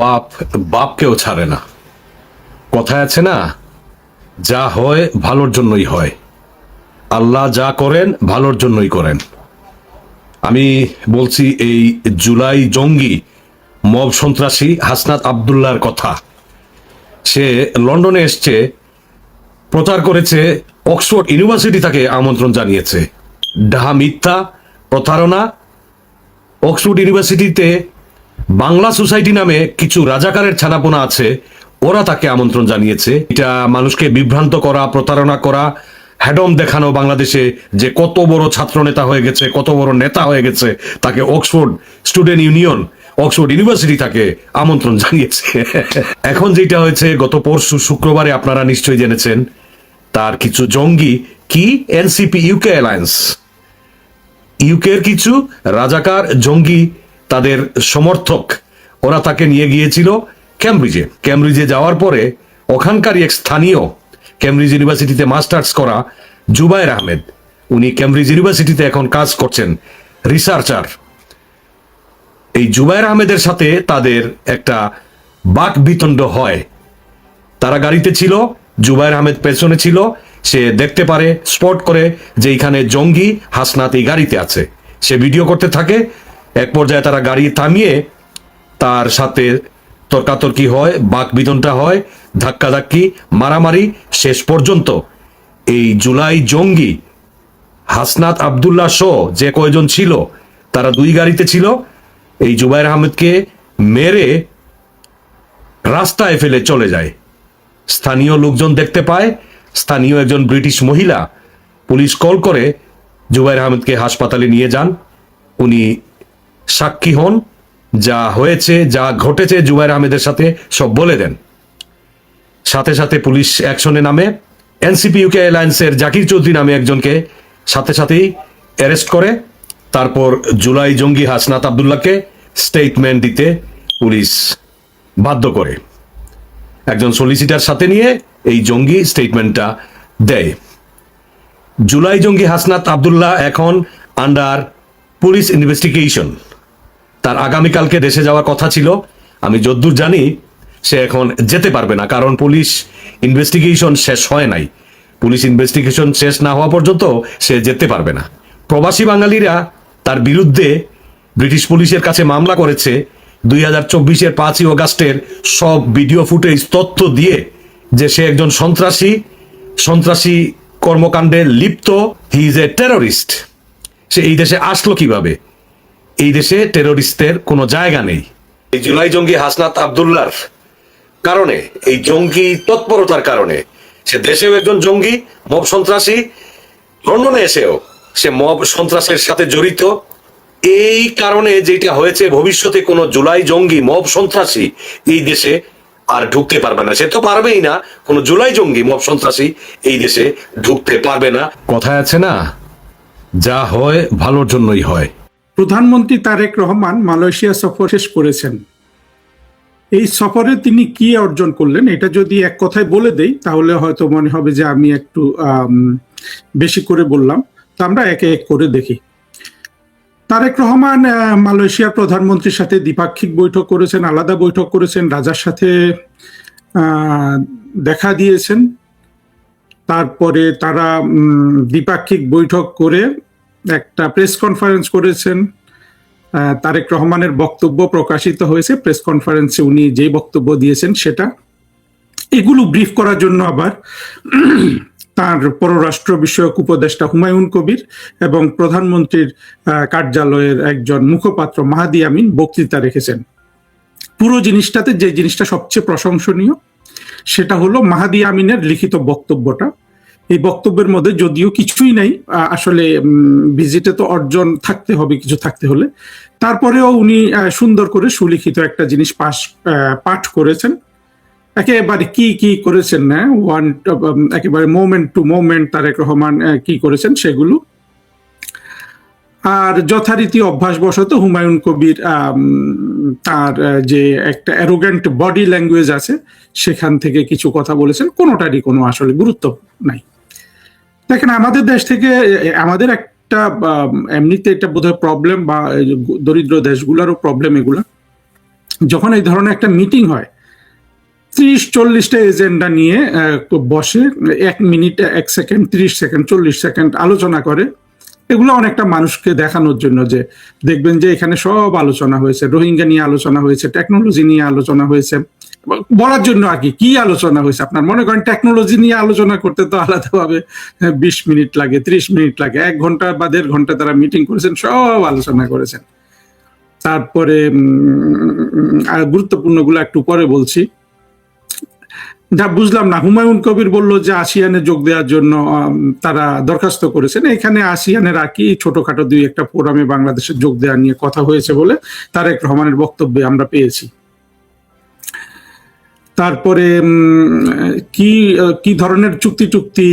বাপ বাপকেও ছাড়ে না। কথায় আছে না, যা হয় ভালোর জন্যই হয়। আল্লাহ যা করেন ভালোর জন্যই করেন। আমি বলছি এই জুলাই জঙ্গি মব সন্ত্রাসী হাসনাত আবদুল্লাহর কথা। সে লন্ডনে এসছে, প্রচার করেছে, অক্সফোর্ড ইউনিভার্সিটি তাকে আমন্ত্রণ জানিয়েছে। ডাহা মিথ্যা, প্রতারণা। অক্সফোর্ড ইউনিভার্সিটিতে বাংলা সোসাইটি নামে কিছু রাজাকারের ছানাপোনা আছে, ওরা তাকে আমন্ত্রণ জানিয়েছে। এটা মানুষকে বিভ্রান্ত করা, প্রতারণা করা, হ্যাডম দেখানো বাংলাদেশে যে কত বড় ছাত্র নেতা হয়ে গেছে, কত বড় নেতা হয়ে গেছে। তাকে Oxford student union, Oxford university তাকে আমন্ত্রণ জানিয়েছে। এখন যেটা হয়েছে, গত পরশু শুক্রবারে আপনারা নিশ্চয়ই জেনেছেন, তার কিছু জঙ্গি কি এনসিপি ইউকে অ্যালায়েন্স, ইউকের কিছু রাজাকার জঙ্গি, তাদের সমর্থক, ওরা তাকে নিয়ে গিয়েছিল ক্যামব্রিজে। ক্যামব্রিজে যাওয়ার পরে ওখানকারই এক স্থানীয় ক্যামব্রিজ ইউনিভার্সিটিতে মাস্টার্স করা জুবায়ের আহমেদ, উনি ক্যামব্রিজ ইউনিভার্সিটিতে এখন কাজ করছেন, রিসার্চার। এই জুবায়ের আহমেদের সাথে তাদের একটা বাক বিতণ্ড হয়। তারা গাড়িতে ছিল, জুবায়ের আহমেদ পেছনে ছিল। সে দেখতে পারে, স্পট করে যে এখানে জঙ্গি হাসনাত এই গাড়িতে আছে। সে ভিডিও করতে থাকে। এক পর্যায়ে তারা গাড়ি থামিয়ে তার সাথে তর্কাতর্কি হয়, বাক বিতণ্ডা হয়, ধাক্কাধাক্কি, মারামারি। শেষ পর্যন্ত এই জুলাই জঙ্গি হাসনাত আবদুল্লাহ সহ যে কয়জন ছিল, তারা দুই গাড়িতে ছিল, এই জুবায়ের আহমেদকে মেরে রাস্তায় ফেলে চলে যায়। স্থানীয় লোকজন দেখতে পায়, স্থানীয় একজন ব্রিটিশ মহিলা পুলিশ কল করে জুবায়ের আহমেদকে হাসপাতালে নিয়ে যান। উনি সাক্ষী হন, যা হয়েছে, যা ঘটেছে জুবায়ের আহমেদের সাথে সব বলে দেন। সাথে সাথে পুলিশ অ্যাকশনে নামে। এনসিপি ইউকে অ্যালায়েন্সের জাকির চৌধুরী নামে একজনকে সাথে সাথেই অ্যারেস্ট করে। তারপর জুলাই জঙ্গি হাসনাত আবদুল্লাহকে স্টেটমেন্ট দিতে পুলিশ বাধ্য করে। একজন সলিসিটার সাথে নিয়ে এই জঙ্গি স্টেটমেন্টটা দেয়। জুলাই জঙ্গি হাসনাত আবদুল্লাহ এখন আন্ডার পুলিশ ইনভেস্টিগেশন। তার আগামীকালকে দেশে যাওয়ার কথা ছিল। আমি যদ্দূর জানি সে এখন যেতে পারবে না, কারণ পুলিশ ইনভেস্টিগেশন শেষ হয় নাই। পুলিশ ইনভেস্টিগেশন শেষ না হওয়া পর্যন্ত সে যেতে পারবে না। প্রবাসী বাঙালিরা তার বিরুদ্ধে ব্রিটিশ পুলিশের কাছে মামলা করেছে 2024-এর 5ই অগাস্টের সব ভিডিও ফুটেজ তথ্য দিয়ে, যে সে একজন সন্ত্রাসী কর্মকাণ্ডে লিপ্ত, হি ইজ এ টেররিস্ট। সে এই দেশে আসলো কিভাবে? এই দেশে টেররিস্টের কোনো জায়গা নেই। এই জুলাই জঙ্গি হাসনাত আবদুল্লাহর কারণে, এই জঙ্গি তৎপরতার কারণে, সে দেশেও একজন জঙ্গি, মব সন্ত্রাসী, লন্ডনে এসেও সে মব সন্ত্রাসের সাথে জড়িত। এই কারণে যেটা হয়েছে, ভবিষ্যতে কোনো জুলাই জঙ্গি মব সন্ত্রাসী এই দেশে আর ঢুকতে পারবে না। সে তো পারবেই না, কোনো জুলাই জঙ্গি মব সন্ত্রাসী এই দেশে ঢুকতে পারবে না। কথায় আছে না, যা হয় ভালোর জন্যই হয়। প্রধানমন্ত্রী তারেক রহমান মালয়েশিয়া সফর শেষ করেছেন। এই সফরে তিনি কি অর্জন করলেন, এটা যদি এক কথায় বলে দেই তাহলে হয়তো মনে হবে যে আমি একটু বেশি করে বললাম। তো আমরা একে এক করে দেখি। তারেক রহমান মালয়েশিয়ার প্রধানমন্ত্রীর সাথে দ্বিপাক্ষিক বৈঠক করেছেন, আলাদা বৈঠক করেছেন, রাজার সাথে দেখা দিয়েছেন। তারপরে তারা দ্বিপাক্ষিক বৈঠক করে একটা প্রেস কনফারেন্স করেছেন। তারেক রহমানের বক্তব্য প্রকাশিত হয়েছে প্রেস কনফারেন্সে। উনি যে বক্তব্য দিয়েছেন সেটা, এগুলো ব্রিফ করার জন্য আবার তার পররাষ্ট্র বিষয়ক উপদেষ্টা হুমায়ুন কবির এবং প্রধানমন্ত্রীর কার্যালয়ের একজন মুখপাত্র মাহাদি আমিন বক্তৃতা রেখেছেন। পুরো জিনিসটাতে যে জিনিসটা সবচেয়ে প্রশংসনীয় সেটা হলো মাহাদি আমিনের লিখিত বক্তব্যটা। এই বক্তব্যের মধ্যে যদিও কিছুই নাই, আসলে ভিজিটে তো অর্জন থাকতে হবে কিছু থাকতে হলে, তারপরেও উনি সুন্দর করে সুলিখিত একটা জিনিস পাঠ করেছেন। একেবারে কি কি করেছেন না, একেবারে moment to moment Tarique Rahman কি করেছেন সেগুলো। আর যথারীতি অভ্যাসবশত হুমায়ুন কবির তার যে একটা অ্যারোগ্যান্ট বডি ল্যাঙ্গুয়েজ আছে সেখান থেকে কিছু কথা বলেছেন, কোনোটারই কোনো আসলে গুরুত্ব নাই। দেখেন, আমাদের দেশ থেকে আমাদের একটা এমনিতে এটা বোধহয় প্রবলেম, বা দরিদ্র দেশগুলোরও প্রবলেম এগুলা, যখন এই ধরনের একটা মিটিং হয়, 30-40টা এজেন্ডা নিয়ে বসে 1 মিনিট 1 সেকেন্ড 30 সেকেন্ড 40 সেকেন্ড আলোচনা করে, এগুলো অনেকটা মানুষকে দেখানোর জন্য যে দেখবেন যে এখানে সব আলোচনা হয়েছে, রোহিঙ্গা নিয়ে আলোচনা হয়েছে, টেকনোলজি নিয়ে আলোচনা হয়েছে, বলার জন্য আর কি আলোচনা হয়েছে। আপনার মনে করেন টেকনোলজি নিয়ে আলোচনা করতে তো আলাদাভাবে 20 মিনিট লাগে, 30 মিনিট লাগে, 1 ঘন্টা বা 1.5 ঘন্টা তারা মিটিং করেছেন, সব আলোচনা করেছেন। তারপরে গুরুত্বপূর্ণ গুলো একটু পরে বলছি। যা বুঝলাম না, হুমায়ুন কবির বলল যে আসিয়ানে যোগ দেওয়ার জন্য তারা দরখাস্ত করেছেন। এখানে আসিয়ানের আর কি ছোটখাটো 2-1টা ফোরামে বাংলাদেশের যোগ দেওয়া নিয়ে কথা হয়েছে বলে তারেক রহমানের বক্তব্যে আমরা পেয়েছি। তারপরে কি কি ধরনের চুক্তি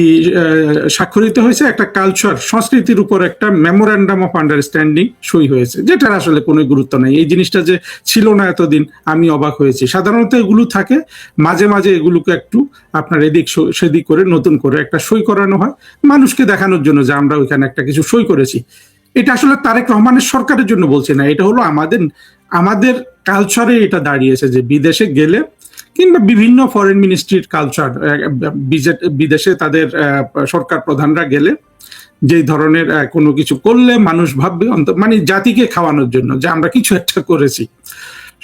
স্বাক্ষরিত হয়েছে, একটা কালচার সংস্কৃতির উপর একটা মেমোরেন্ডাম অফ আন্ডারস্ট্যান্ডিং সই হয়েছে, যেটার আসলে কোনো গুরুত্ব নাই। এই জিনিসটা যে ছিল না এতদিন, আমি অবাক হয়েছি। সাধারণত এগুলো থাকে, মাঝে মাঝে এগুলোকে একটু আপনার এদিক সেদিক করে নতুন করে একটা সই করানো হয় মানুষকে দেখানোর জন্য যে আমরা ওইখানে একটা কিছু সই করেছি। এটা আসলে তারেক রহমানের সরকারের জন্য বলছি না, এটা হলো আমাদের কালচারে এটা দাঁড়িয়েছে যে বিদেশে গেলে কিংবা বিভিন্ন ফরেন মিনিস্ট্রির কালচার, বিদেশে তাদের সরকার প্রধানরা গেলে যেই ধরনের কোনো কিছু করলে মানুষ ভাববে মানে জাতিকে খাওয়ানোর জন্য যে আমরা কিছু একটা করেছি।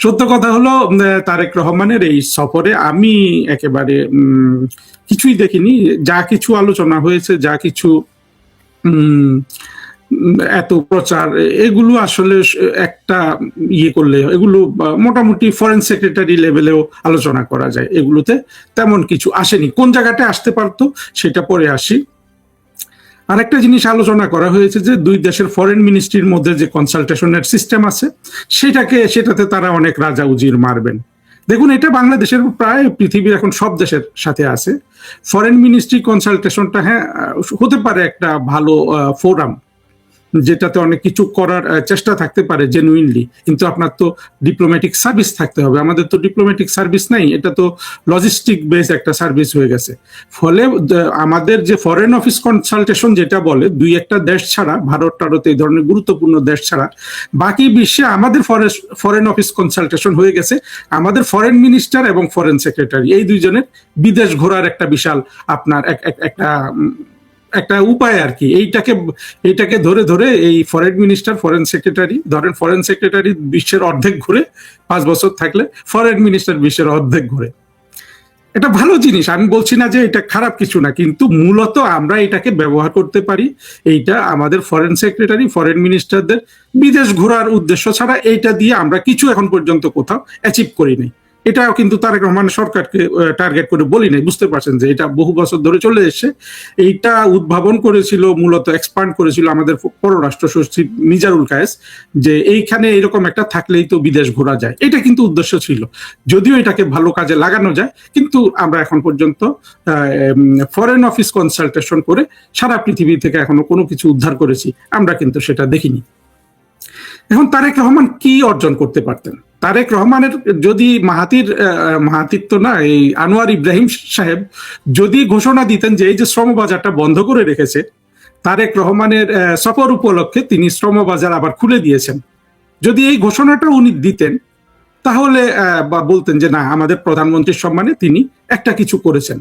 সত্য কথা হলো তারেক রহমানের এই সফরে আমি একেবারে কিছুই দেখিনি। যা কিছু আলোচনা হয়েছে, যা কিছু এত প্রচার, এগুলো আসলে একটা করলে এগুলো মোটামুটি ফরেন সেক্রেটারি লেভেলেও আলোচনা করা যায়, এগুলোতে তেমন কিছু আসেনি। কোন জায়গাটা আসতে পারতো সেটা পরে আসি। আরেকটা জিনিস আলোচনা করা হয়েছে যে দুই দেশের ফরেন মিনিস্ট্রির মধ্যে যে কনসালটেশনের সিস্টেম আছে সেটাতে তারা অনেক রাজা উজির মারবেন। দেখুন, এটা বাংলাদেশের প্রায় পৃথিবীর এখন সব দেশের সাথে আছে। ফরেন মিনিস্ট্রি কনসালটেশনটা হ্যাঁ হতে পারে একটা ভালো ফোরাম, যেটাতে অনেক কিছু করার চেষ্টা থাকতে পারে জেনুইনলি, কিন্তু আপনার তো ডিপ্লোম্যাটিক সার্ভিস থাকতে হবে। আমাদের তো ডিপ্লোম্যাটিক সার্ভিস নাই, এটা তো লজিস্টিক বেস একটা সার্ভিস হয়ে গেছে। ফলে আমাদের যে ফরেন অফিস কনসালটেশন যেটা বলে, 2-1টা দেশ ছাড়া, ভারত টারত এই ধরনের গুরুত্বপূর্ণ দেশ ছাড়া বাকি বিশ্বে আমাদের ফরেন অফিস কনসালটেশন হয়ে গেছে আমাদের ফরেন মিনিস্টার এবং ফরেন সেক্রেটারি, এই দুইজনের বিদেশ ঘোরার একটা বিশাল আপনার একটা উপায় আর কি। এইটাকে ধরে ধরে এই ফরেন মিনিস্টার, ফরেন সেক্রেটারি, ধরেন ফরেন সেক্রেটারি বিশ্বের অর্ধেক ঘুরে, 5 বছর থাকলে ফরেন মিনিস্টার বিশ্বের অর্ধেক ঘুরে। এটা ভালো জিনিস, আমি বলছি না যে এটা খারাপ কিছু না, কিন্তু মূলত আমরা এটাকে ব্যবহার করতে পারি। এইটা আমাদের ফরেন সেক্রেটারি, ফরেন মিনিস্টারদের বিদেশ ঘোরার উদ্দেশ্য ছাড়া এইটা দিয়ে আমরা কিছু এখন পর্যন্ত কোথাও অ্যাচিভ করিনি। এটাও কিন্তু তারেক রহমান সরকারকে টার্গেট করে বলি নাই, বুঝতে পারছেন যে এটা বহু বছর ধরে চলে এসছে। এইটা উদ্ভাবন করেছিল, মূলত এক্সপান্ড করেছিল আমাদের পররাষ্ট্র সচিব মিজানুল কায়েস, যে এইখানে এরকম একটা থাকলেই তো বিদেশ ঘোরা যায়। এটা কিন্তু উদ্দেশ্য ছিল, যদিও এটাকে ভালো কাজে লাগানো যায়, কিন্তু আমরা এখন পর্যন্ত ফরেন অফিস কনসালটেশন করে সারা পৃথিবী থেকে এখনো কোনো কিছু উদ্ধার করেছি আমরা কিন্তু সেটা দেখিনি। এখন তারেক রহমান কি অর্জন করতে পারতেন? তারেক রহমানের যদি মাহাতির তো না, এই আনোয়ার ইব্রাহিম সাহেব যদি ঘোষণা দিতেন যে এই যে শ্রম বাজারটা বন্ধ করে রেখেছে, তারেক রহমানের সফর উপলক্ষে তিনি শ্রম বাজার আবার খুলে দিয়েছেন, যদি এই ঘোষণাটা উনি দিতেন তাহলে বা বলতেন যে না, আমাদের প্রধানমন্ত্রীর সম্মানে তিনি একটা কিছু করেছেন।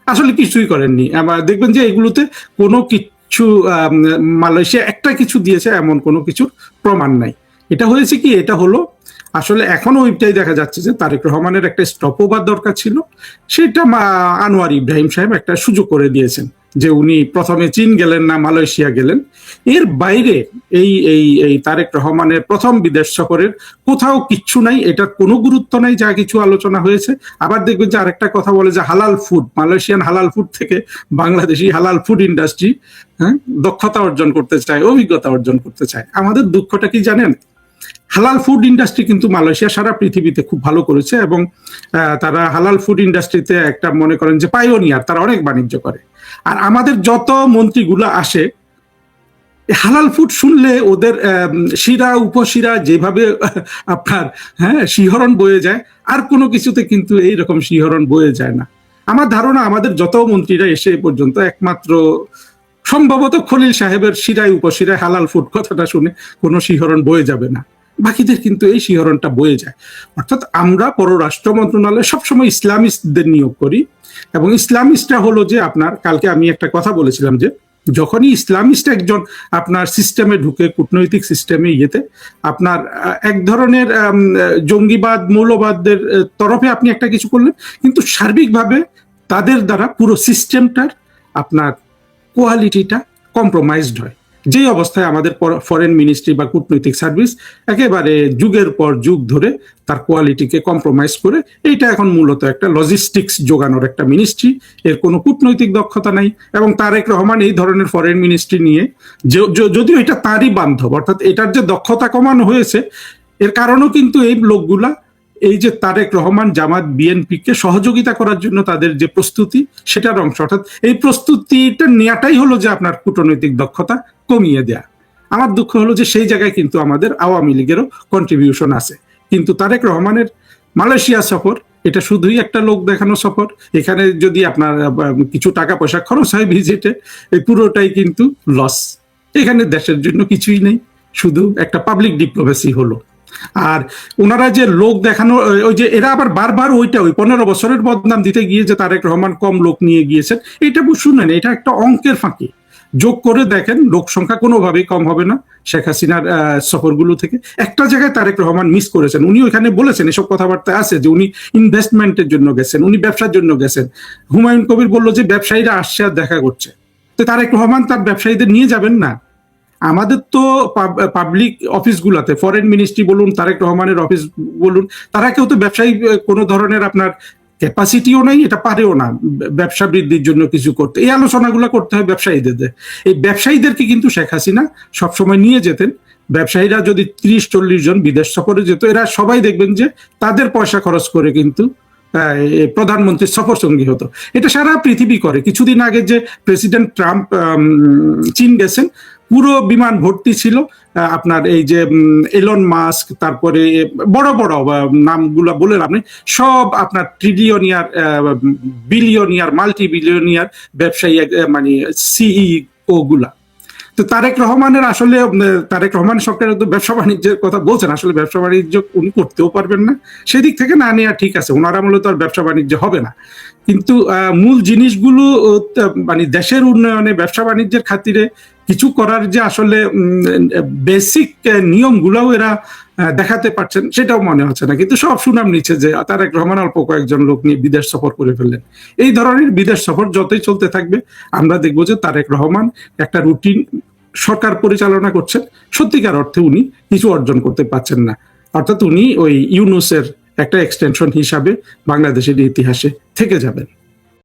আসলে কিছুই করেননি। দেখবেন যে এগুলোতে কোনো কিছু মালয়েশিয়া একটা কিছু দিয়েছে এমন কোনো কিছুর প্রমাণ নাই। এটা হয়েছে কি, এটা হলো আসলে এখনো ওইটাই দেখা যাচ্ছে যে তারেক রহমানের একটা স্টপ ওভার দরকার ছিল, সেটা আনোয়ার ইব্রাহিম সাহেব একটা সুযোগ করে দিয়েছেন, যে উনি প্রথমে চীন গেলেন না, মালয়েশিয়া গেলেন। এর বাইরে এই তারেক রহমানের প্রথম বিদেশ সফরের কোথাও কিচ্ছু নাই, এটার কোনো গুরুত্ব নাই যা কিছু আলোচনা হয়েছে। আবার দেখবেন যে আরেকটা কথা বলে যে হালাল ফুড, মালয়েশিয়ান হালাল ফুড থেকে বাংলাদেশি হালাল ফুড ইন্ডাস্ট্রি দক্ষতা অর্জন করতে চায়, অভিজ্ঞতা অর্জন করতে চায়। আমাদের দুঃখটা কি জানেন, হালাল ফুড ইন্ডাস্ট্রি কিন্তু মালয়েশিয়া সারা পৃথিবীতে খুব ভালো করেছে, এবং তারা হালাল ফুড ইন্ডাস্ট্রিতে একটা মনে করেন যে পাইওনিয়ার, তারা অনেক বাণিজ্য করে। আর আমাদের যত মন্ত্রীগুলো আসে, হালাল ফুড শুনলে ওদের শিরা উপশিরা যেভাবে আপনার শিহরণ বয়ে যায়, আর কোনো কিছুতে কিন্তু এইরকম শিহরণ বয়ে যায় না। আমার ধারণা আমাদের যত মন্ত্রীরা এসে পর্যন্ত একমাত্র সম্ভবত খলিল সাহেবের শিরায় উপশিরায় হালাল ফুড কথাটা শুনে কোনো শিহরণ বয়ে যাবে না। বাকিদের কিন্তু এই শিহরণটা বয়ে যায়। অর্থাৎ আমরা পররাষ্ট্র মন্ত্রণালয়ে সবসময় ইসলামিস্টদের নিয়োগ করি, এবং ইসলামিস্টরা হলো যে আপনার, কালকে আমি একটা কথা বলেছিলাম যে যখনই ইসলামিস্ট একজন আপনার সিস্টেমে ঢুকে, কূটনৈতিক সিস্টেমে আপনার এক ধরনের জঙ্গিবাদ মৌলবাদদের তরফে আপনি একটা কিছু করলেন, কিন্তু সার্বিকভাবে তাদের দ্বারা পুরো সিস্টেমটার আপনার কোয়ালিটিটা কম্প্রোমাইজড হয়। যেই অবস্থায় আমাদের ফরেন মিনিস্ট্রি বা কূটনৈতিক সার্ভিস একেবারে যুগের পর যুগ ধরে তার কোয়ালিটিকে কম্প্রোমাইজ করে, এইটা এখন মূলত একটা লজিস্টিক্স যোগানোর একটা মিনিস্ট্রি, এর কোনো কূটনৈতিক দক্ষতা নাই। এবং তারেক রহমান এই ধরনের ফরেন মিনিস্ট্রি নিয়ে, যদিও এটা তারই বান্ধব, অর্থাৎ এটার যে দক্ষতা কমানো হয়েছে এর কারণও কিন্তু এই লোকগুলা, এই যে তারেক রহমান জামাত বিএনপিকে সহযোগিতা করার জন্য তাদের যে প্রস্তুতি, সেটার অংশ। অর্থাৎ এই প্রস্তুতিটা নেওয়াটাই হলো যে আপনার কূটনৈতিক দক্ষতা কমিয়ে দেয়া। আমার দুঃখ হলো যে সেই জায়গায় কিন্তু আমাদের আওয়ামী লীগেরও কন্ট্রিবিউশন আছে। কিন্তু তারেক রহমানের মালয়েশিয়া সফর এটা শুধুই একটা লোক দেখানো সফর। এখানে যদি আপনার কিছু টাকা পয়সা খরচ হয় ভিজিটে, এই পুরোটাই কিন্তু লস। এখানে দেশের জন্য কিছুই নেই, শুধু একটা পাবলিক ডিপ্লোমেসি হলো। আর ওনারা যে লোক দেখানো, ওই যে এরা আবার বারবার ওই 15 বছরের বদনাম দিতে গিয়ে যে তারেক রহমান কম লোক নিয়ে গিয়েছেন, এটা শুনেন, এটা একটা অঙ্কের ফাঁকি। যোগ করে দেখেন, লোক সংখ্যা কোনোভাবেই কম হবে না শেখ হাসিনার সফরগুলো থেকে। একটা জায়গায় তারেক রহমান মিস করেছেন, উনি ওইখানে বলেছেন, এসব কথাবার্তা আছে যে উনি ইনভেস্টমেন্টের জন্য গেছেন, উনি ব্যবসার জন্য গেছেন। হুমায়ুন কবির বলল যে ব্যবসায়ীরা আসছে আর দেখা করছে, তো তারেক রহমান তার ব্যবসায়ীদের নিয়ে যাবেন না? আমাদের তো পাবলিক অফিসগুলোতে, ফরেন মিনিস্ট্রি বলুন, তারেক রহমানের অফিস বলুন, তারা কেউ তো ব্যবসায়ী কোনো ধরনের আপনার ক্যাপাসিটিও নাই, এটা পারেও না ব্যবসা বৃদ্ধির জন্য কিছু করতে। এই আলোচনাগুলো করতে হয় ব্যবসায়ীদের। এই ব্যবসায়ীদেরকে কিন্তু শেখ হাসিনা সবসময় নিয়ে যেতেন। ব্যবসায়ীরা যদি 30-40 জন বিদেশ সফরে যেত, এরা সবাই দেখবেন যে তাদের পয়সা খরচ করে কিন্তু প্রধানমন্ত্রীর সফর সঙ্গী হতো। এটা সারা পৃথিবী করে। কিছুদিন আগে যে প্রেসিডেন্ট ট্রাম্প চীন গেছেন, পুরো বিমান ভর্তি ছিল আপনার এই যে এলন মাস্ক, তারপরে বড় বড় নামগুলা বলে আপনি সব আপনার ট্রিলিয়নিয়ার, বিলিয়নিয়ার, মাল্টি বিলিয়নিয়ার ব্যবসায়ী, মানে সিইও গুলা। তো তারেক রহমানের আসলে, তারেক রহমান সরকারের তো ব্যবসা বাণিজ্যের কথা বলছেন, আসলে ব্যবসা বাণিজ্য উনি করতেও পারবেন না, সেদিক থেকে না নেওয়া ঠিক আছে, ওনারা মূলত আর ব্যবসা বাণিজ্য হবে না। কিন্তু মূল জিনিসগুলো মানে দেশের উন্নয়নে, ব্যবসা বাণিজ্যের খাতিরে কিছু করার যে আসলে বেসিক নিয়মগুলোও এরা দেখাতে পারছেন, সেটাও মনে হচ্ছে না। কিন্তু সব সুনাম নিচ্ছে যে তারেক রহমান অল্প কয়েকজন লোক নিয়ে বিদেশ সফর করে ফেললেন। এই ধরনের বিদেশ সফর যতই চলতে থাকবে, আমরা দেখবো যে তারেক রহমান একটা রুটিন সরকার পরিচালনা করছেন, সত্যিকার অর্থে উনি কিছু অর্জন করতে পারছেন না। অর্থাৎ উনি ওই ইউনূসের একটা এক্সটেনশন হিসাবে বাংলাদেশের ইতিহাসে থেকে যাবেন।